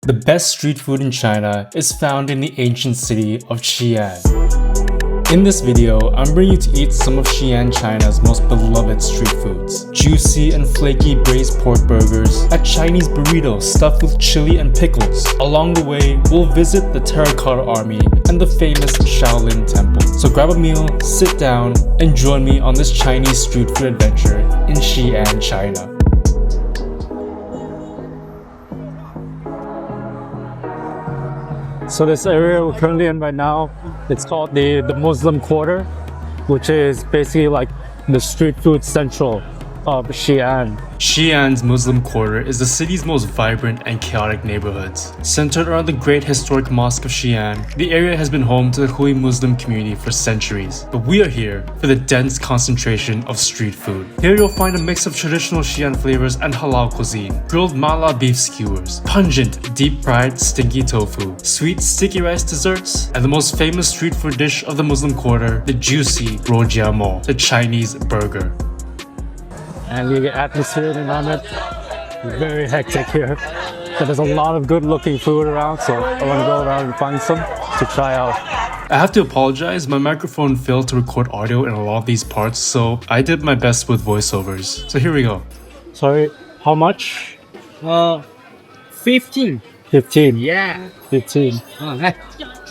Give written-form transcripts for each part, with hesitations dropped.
The best street food in China is found in the ancient city of Xi'an. In this video, I'm bringing you to eat some of Xi'an, China's most beloved street foods. Juicy and flaky braised pork burgers, a Chinese burrito stuffed with chili and pickles. Along the way, we'll visit the Terracotta Army and the famous Shaolin Temple. So grab a meal, sit down, and join me on this Chinese street food adventure in Xi'an, China. So this area we're currently in right now, it's called the Muslim Quarter, which is basically like the street food central of Xi'an. Xi'an's Muslim Quarter is the city's most vibrant and chaotic neighborhoods. Centered around the great historic mosque of Xi'an, the area has been home to the Hui Muslim community for centuries. But we are here for the dense concentration of street food. Here you'll find a mix of traditional Xi'an flavors and halal cuisine, grilled mala beef skewers, pungent deep-fried stinky tofu, sweet sticky rice desserts, and the most famous street food dish of the Muslim Quarter, the juicy RouJiaMo, the Chinese burger. And the atmosphere and environment is very hectic here. So there's a lot of good looking food around, so I want to go around and find some to try out. I have to apologize, my microphone failed to record audio in a lot of these parts, so I did my best with voiceovers. So here we go. Sorry, how much? 15. 15. Yeah. 15. Okay.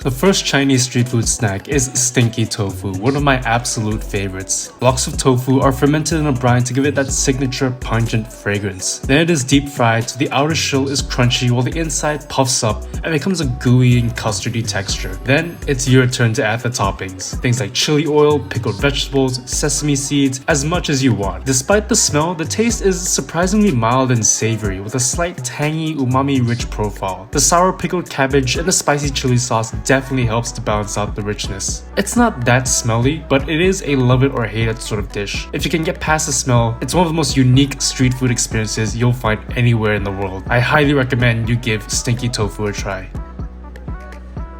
The first Chinese street food snack is stinky tofu, one of my absolute favorites. Blocks of tofu are fermented in a brine to give it that signature pungent fragrance. Then it is deep fried so the outer shell is crunchy while the inside puffs up and becomes a gooey and custardy texture. Then it's your turn to add the toppings. Things like chili oil, pickled vegetables, sesame seeds, as much as you want. Despite the smell, the taste is surprisingly mild and savory with a slight tangy, umami-rich profile. The sour pickled cabbage and the spicy chili sauce definitely helps to balance out the richness. It's not that smelly, but it is a love it or hate it sort of dish. If you can get past the smell, it's one of the most unique street food experiences you'll find anywhere in the world. I highly recommend you give stinky tofu a try.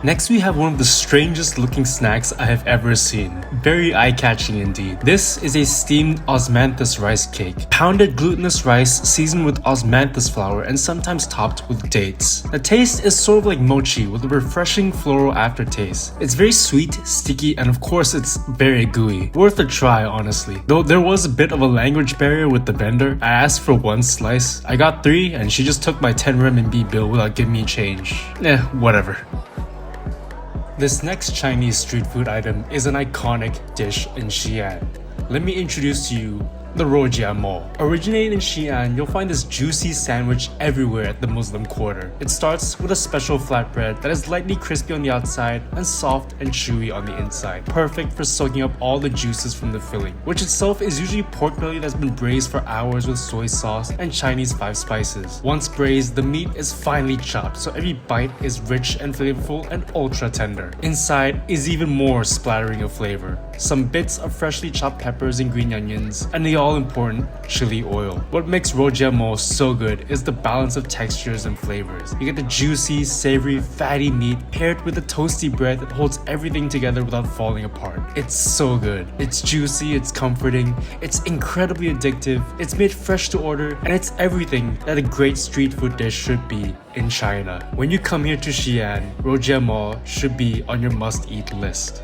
Next we have one of the strangest looking snacks I have ever seen. Very eye-catching indeed. This is a steamed osmanthus rice cake. Pounded glutinous rice seasoned with osmanthus flour and sometimes topped with dates. The taste is sort of like mochi with a refreshing floral aftertaste. It's very sweet, sticky, and of course it's very gooey. Worth a try, honestly. Though there was a bit of a language barrier with the vendor. I asked for one slice. I got 3 and she just took my 10 RMB bill without giving me change. Whatever. This next Chinese street food item is an iconic dish in Xi'an. Let me introduce to you the RouJiaMo. Originated in Xi'an, you'll find this juicy sandwich everywhere at the Muslim Quarter. It starts with a special flatbread that is lightly crispy on the outside and soft and chewy on the inside. Perfect for soaking up all the juices from the filling, which itself is usually pork belly that's been braised for hours with soy sauce and Chinese 5 spices. Once braised, the meat is finely chopped, so every bite is rich and flavorful and ultra tender. Inside is even more splattering of flavor. Some bits of freshly chopped peppers and green onions, and the all-important chili oil. What makes RouJiaMo so good is the balance of textures and flavors. You get the juicy, savory, fatty meat paired with the toasty bread that holds everything together without falling apart. It's so good. It's juicy, it's comforting, it's incredibly addictive, it's made fresh to order, and it's everything that a great street food dish should be in China. When you come here to Xi'an, RouJiaMo should be on your must-eat list.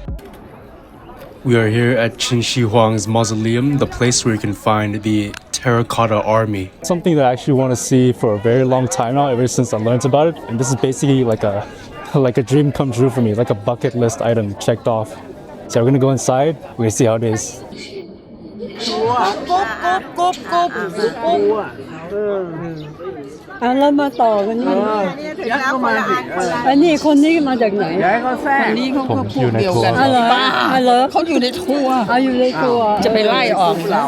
We are here at Qin Shi Huang's mausoleum, the place where you can find the Terracotta Army. Something that I actually want to see for a very long time now, ever since I learned about it. And this is basically like a dream come true for me, like a bucket list item checked off. So we're gonna go inside, we're gonna see how it is. แล้วมาต่อกันนี่อันนี้คนนี้มาจากไหนคนนี้เขาก็พวกเดียวกันเหรอเขาอยู่ในครัวอยู่ในครัวจะไปไล่ออกเรา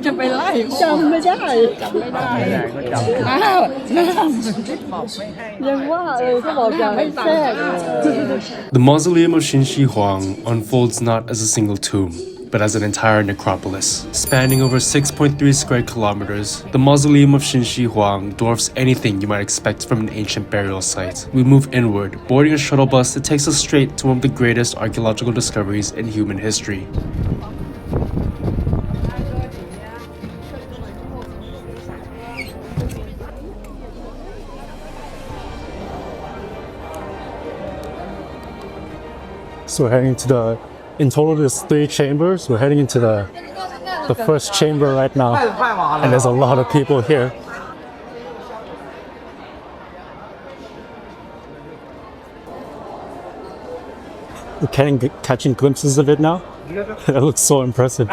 จะไปไล่จำไม่ได้อ้าวยังว่าเขาบอกอยากให้แทรก The mausoleum of Qin Shi Huang unfolds not as a single tomb, but as an entire necropolis. Spanning over 6.3 square kilometers, the mausoleum of Qin Shi Huang dwarfs anything you might expect from an ancient burial site. We move inward, boarding a shuttle bus that takes us straight to one of the greatest archaeological discoveries in human history. So we're heading to in total there's 3 chambers. We're heading into the first chamber right now, and there's a lot of people here. We're catching glimpses of it now. It looks so impressive.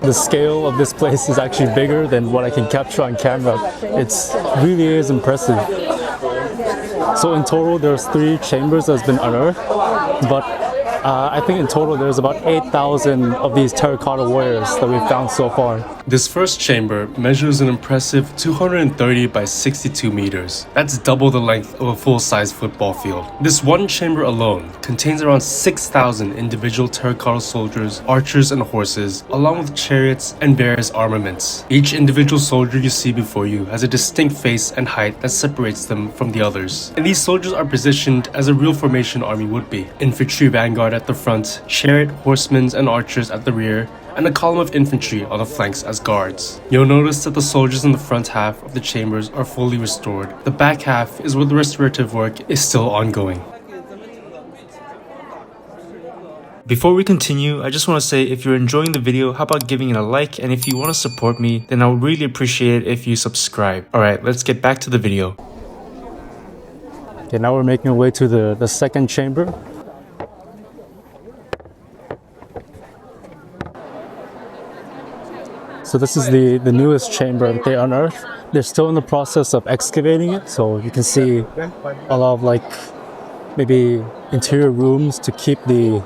The scale of this place is actually bigger than what I can capture on camera. It's really is impressive. So in total, there's 3 chambers that's been unearthed, but I think in total there's about 8,000 of these terracotta warriors that we've found so far. This first chamber measures an impressive 230 by 62 meters. That's double the length of a full-size football field. This one chamber alone contains around 6,000 individual terracotta soldiers, archers, and horses, along with chariots and various armaments. Each individual soldier you see before you has a distinct face and height that separates them from the others. And these soldiers are positioned as a real formation army would be. Infantry vanguard at the front, chariot, horsemen, and archers at the rear, and a column of infantry on the flanks as guards. You'll notice that the soldiers in the front half of the chambers are fully restored. The back half is where the restorative work is still ongoing. Before we continue, I just want to say if you're enjoying the video, how about giving it a like, and if you want to support me, then I would really appreciate it if you subscribe. Alright, let's get back to the video. Okay, now we're making our way to the second chamber. So this is the newest chamber that they unearthed. They're still in the process of excavating it, so you can see a lot of like maybe interior rooms to keep the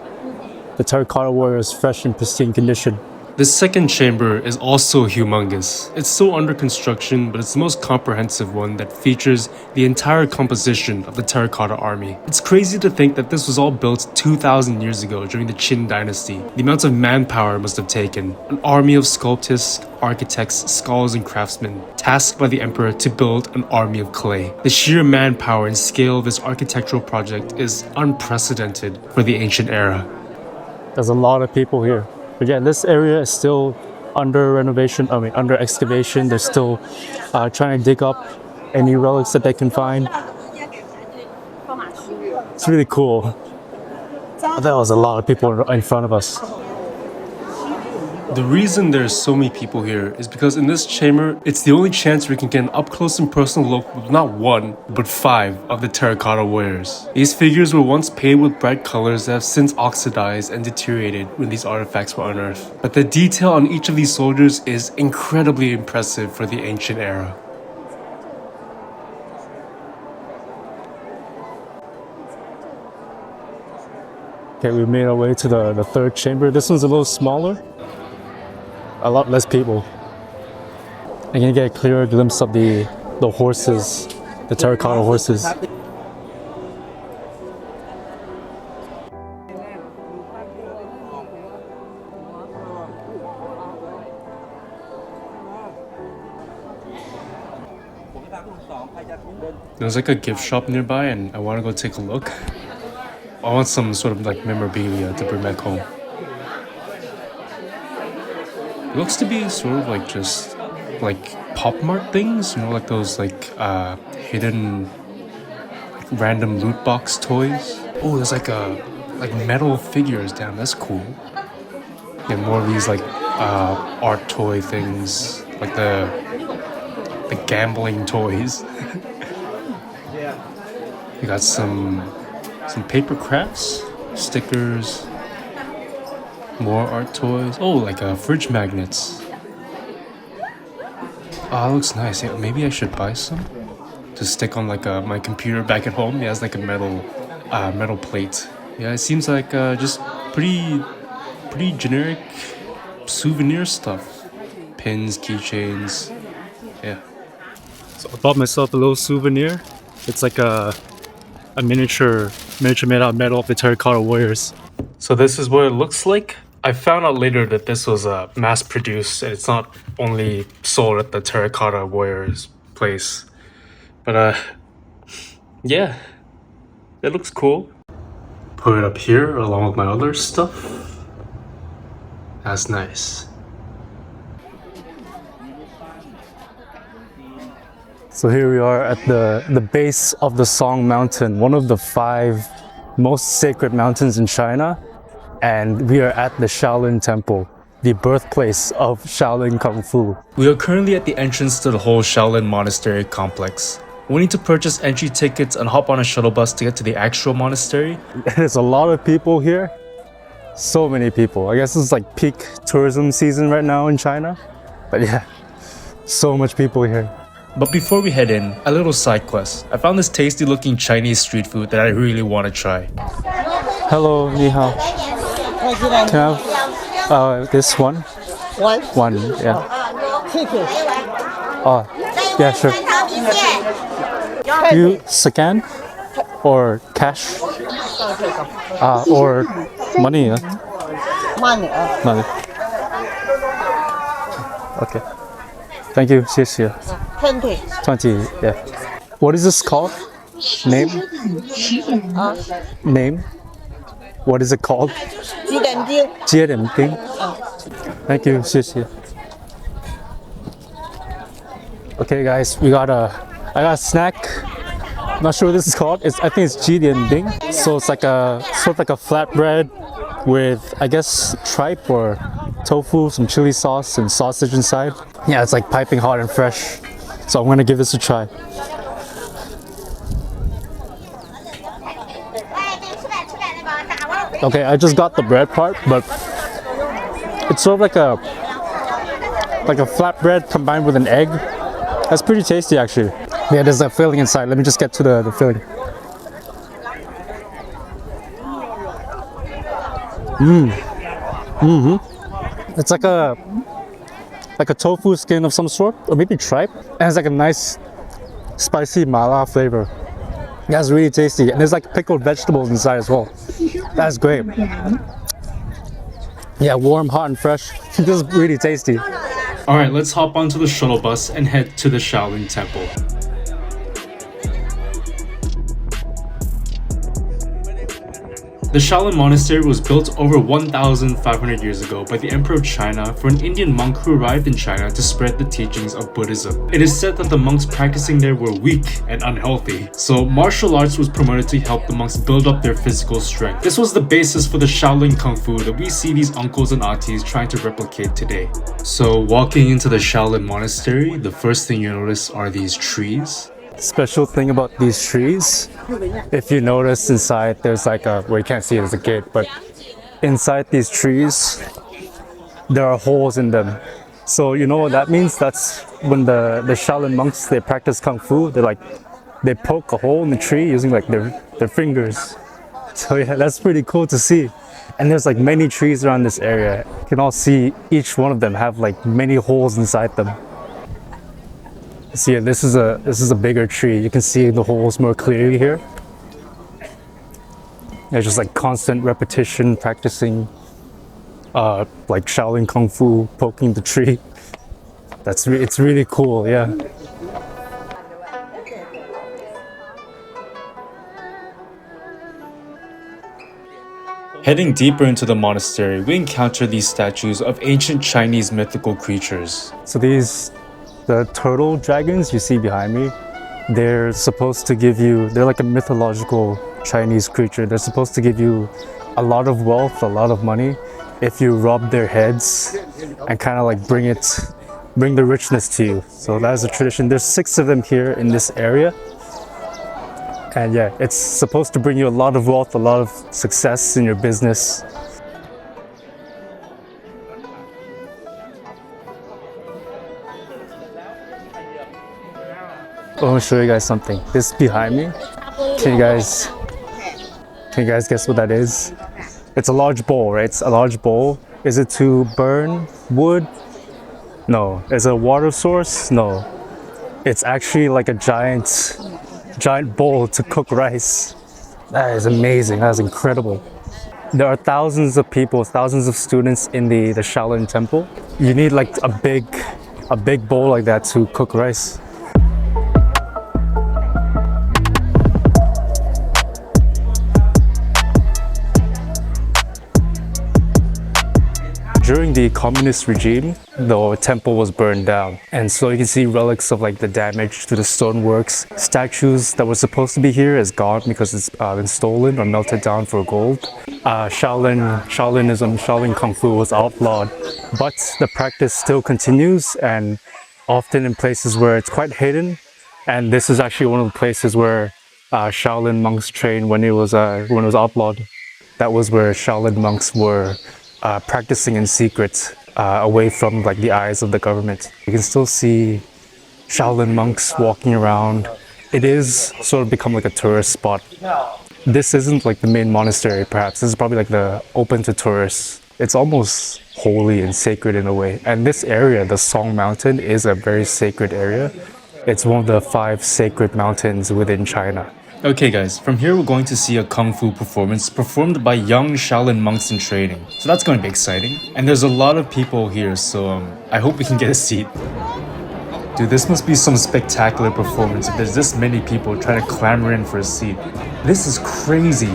terracotta warriors fresh and pristine condition. This second chamber is also humongous. It's still under construction, but it's the most comprehensive one that features the entire composition of the Terracotta Army. It's crazy to think that this was all built 2,000 years ago during the Qin dynasty. The amount of manpower it must have taken. An army of sculptists, architects, scholars, and craftsmen tasked by the emperor to build an army of clay. The sheer manpower and scale of this architectural project is unprecedented for the ancient era. There's a lot of people here. But yeah, this area is still under under excavation. They're still trying to dig up any relics that they can find. It's really cool. But there was a lot of people in front of us. The reason there's so many people here is because in this chamber, it's the only chance we can get an up-close and personal look with not 1, but 5 of the terracotta warriors. These figures were once painted with bright colors that have since oxidized and deteriorated when these artifacts were unearthed. But the detail on each of these soldiers is incredibly impressive for the ancient era. Okay, we made our way to the third chamber. This one's a little smaller. A lot less people. I can get a clearer glimpse of the horses, the terracotta horses. There's like a gift shop nearby and I want to go take a look. I want some sort of like memorabilia to bring back home. It looks to be sort of like just like Pop Mart things, you know, like those like hidden like random loot box toys. Oh, there's like metal figures. Damn, that's cool. Yeah, more of these like art toy things, like the gambling toys. We got some paper crafts, stickers. More art toys. Oh, like fridge magnets. Oh, that looks nice. Yeah, maybe I should buy some to stick on like my computer back at home. It has like a metal plate. Yeah, it seems like just pretty generic souvenir stuff. Pins, keychains. Yeah. So I bought myself a little souvenir. It's like a miniature made out of metal of the terracotta warriors. So this is what it looks like. I found out later that this was mass-produced and it's not only sold at the Terracotta Warriors place. But yeah, it looks cool. Put it up here along with my other stuff. That's nice. So here we are at the base of the Song Mountain, one of the 5 most sacred mountains in China. And we are at the Shaolin Temple, the birthplace of Shaolin Kung Fu. We are currently at the entrance to the whole Shaolin Monastery complex. We need to purchase entry tickets and hop on a shuttle bus to get to the actual monastery. There's a lot of people here. So many people. I guess it's like peak tourism season right now in China. But yeah, so much people here. But before we head in, a little side quest. I found this tasty looking Chinese street food that I really want to try. Hello, ni hao. Can I have this one? One, yeah. Oh, yeah, sure. Do you scan or cash? Or money? Money. Okay. Thank you. 谢谢. 20, yeah. What is this called? Name? Name? What is it called? 鸡点丁. Thank you. 谢谢. Okay, guys, I got a snack. Not sure what this is called. I think it's 鸡点丁. So it's like sort of like a flatbread with, I guess, tripe or tofu, some chili sauce, and sausage inside. Yeah, it's like piping hot and fresh. So I'm gonna give this a try. Okay, I just got the bread part, but it's sort of like a flatbread combined with an egg. That's pretty tasty, actually. Yeah, there's a filling inside. Let me just get to the filling. It's like a tofu skin of some sort, or maybe tripe. It has like a nice spicy mala flavor. That's really tasty, and there's like pickled vegetables inside as well. That's great. Yeah, warm, hot, and fresh. This is really tasty. All right, let's hop onto the shuttle bus and head to the Shaolin Temple. The Shaolin Monastery was built over 1,500 years ago by the Emperor of China for an Indian monk who arrived in China to spread the teachings of Buddhism. It is said that the monks practicing there were weak and unhealthy, so martial arts was promoted to help the monks build up their physical strength. This was the basis for the Shaolin Kung Fu that we see these uncles and aunties trying to replicate today. So walking into the Shaolin Monastery, the first thing you notice are these trees. Special thing about these trees, if you notice inside, there's like well, you can't see it as a gate, but inside these trees there are holes in them. So you know what that means? That's when the Shaolin monks, they practice kung fu. They poke a hole in the tree using like their fingers. So yeah, that's pretty cool to see. And there's like many trees around this area. You can all see each one of them have like many holes inside them. So yeah, this is a bigger tree. You can see the holes more clearly here. There's just like constant repetition, practicing like Shaolin Kung Fu, poking the tree. It's really cool, yeah. Heading deeper into the monastery, we encounter these statues of ancient Chinese mythical creatures. So the turtle dragons you see behind me, they're supposed to give you, they're like a mythological Chinese creature. They're supposed to give you a lot of wealth, a lot of money, if you rub their heads and kind of like bring the richness to you. So that is a tradition. There's 6 of them here in this area. And yeah, it's supposed to bring you a lot of wealth, a lot of success in your business. I want to show you guys something. This behind me, can you guys guess what that is? It's a large bowl, right? It's a large bowl. Is it to burn wood? No. Is it a water source? No. It's actually like a giant bowl to cook rice. That is amazing. That is incredible. There are thousands of people, thousands of students in the Shaolin temple. You need like a big bowl like that to cook rice. During the communist regime, the temple was burned down. And so you can see relics of like the damage to the stoneworks. Statues that were supposed to be here is gone because it's been stolen or melted down for gold. Shaolinism, Shaolin Kung Fu was outlawed, but the practice still continues and often in places where it's quite hidden. And this is actually one of the places where Shaolin monks trained when it was outlawed. That was where Shaolin monks were practicing in secret away from like the eyes of the government. You can still see Shaolin monks walking around. It is sort of become like a tourist spot. This isn't like the main monastery perhaps. This is probably like the open to tourists. It's almost holy and sacred in a way. And this area, the Song Mountain, is a very sacred area. It's one of the 5 sacred mountains within China. Okay guys, from here we're going to see a Kung Fu performance performed by young Shaolin monks in training. So that's going to be exciting. And there's a lot of people here, so I hope we can get a seat. Dude, this must be some spectacular performance if there's this many people trying to clamor in for a seat. This is crazy.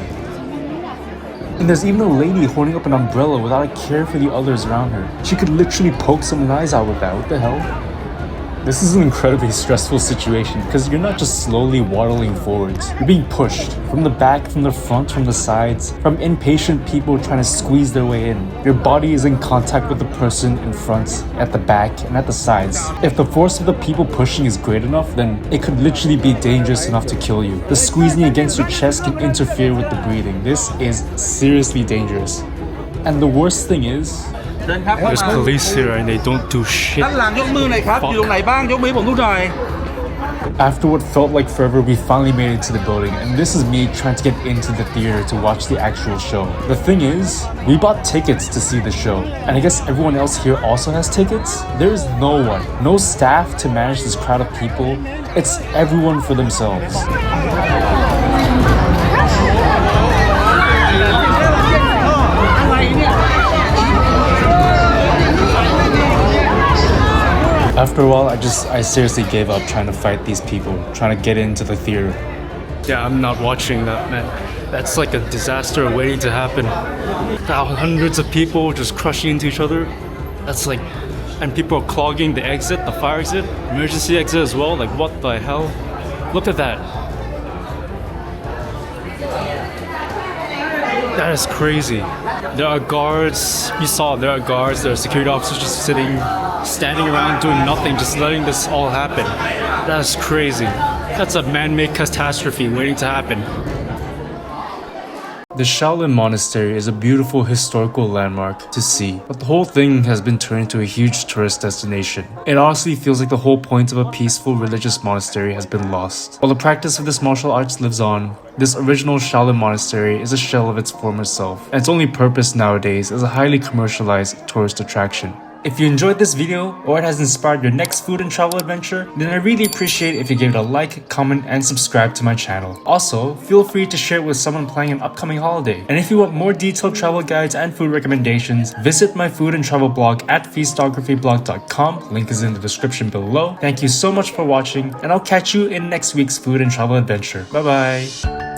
And there's even a lady holding up an umbrella without a care for the others around her. She could literally poke someone's eyes out with that. What the hell? This is an incredibly stressful situation because you're not just slowly waddling forwards. You're being pushed from the back, from the front, from the sides, from impatient people trying to squeeze their way in. Your body is in contact with the person in front, at the back, and at the sides. If the force of the people pushing is great enough, then it could literally be dangerous enough to kill you. The squeezing against your chest can interfere with the breathing. This is seriously dangerous. And the worst thing is, there's police here and they don't do shit. After what felt like forever, we finally made it to the building, and this is me trying to get into the theater to watch the actual show. The thing is, we bought tickets to see the show, and I guess everyone else here also has tickets? There is no one, no staff to manage this crowd of people. It's everyone for themselves. After a while, I seriously gave up trying to fight these people, trying to get into the theater. Yeah, I'm not watching that, man. That's like a disaster waiting to happen. Hundreds of people just crushing into each other. That's like, and people are clogging the exit, the fire exit, emergency exit as well. Like, what the hell? Look at that. That is crazy. There are guards, you saw there are guards, there are security officers just standing around doing nothing, just letting this all happen. That is crazy. That's a man-made catastrophe waiting to happen. The Shaolin Monastery is a beautiful historical landmark to see, but the whole thing has been turned into a huge tourist destination. It honestly feels like the whole point of a peaceful religious monastery has been lost. While the practice of this martial arts lives on, this original Shaolin Monastery is a shell of its former self, and its only purpose nowadays is a highly commercialized tourist attraction. If you enjoyed this video or it has inspired your next food and travel adventure, then I really appreciate if you give it a like, comment, and subscribe to my channel. Also, feel free to share it with someone planning an upcoming holiday. And if you want more detailed travel guides and food recommendations, visit my food and travel blog at feastographyblog.com. Link is in the description below. Thank you so much for watching, and I'll catch you in next week's food and travel adventure. Bye bye!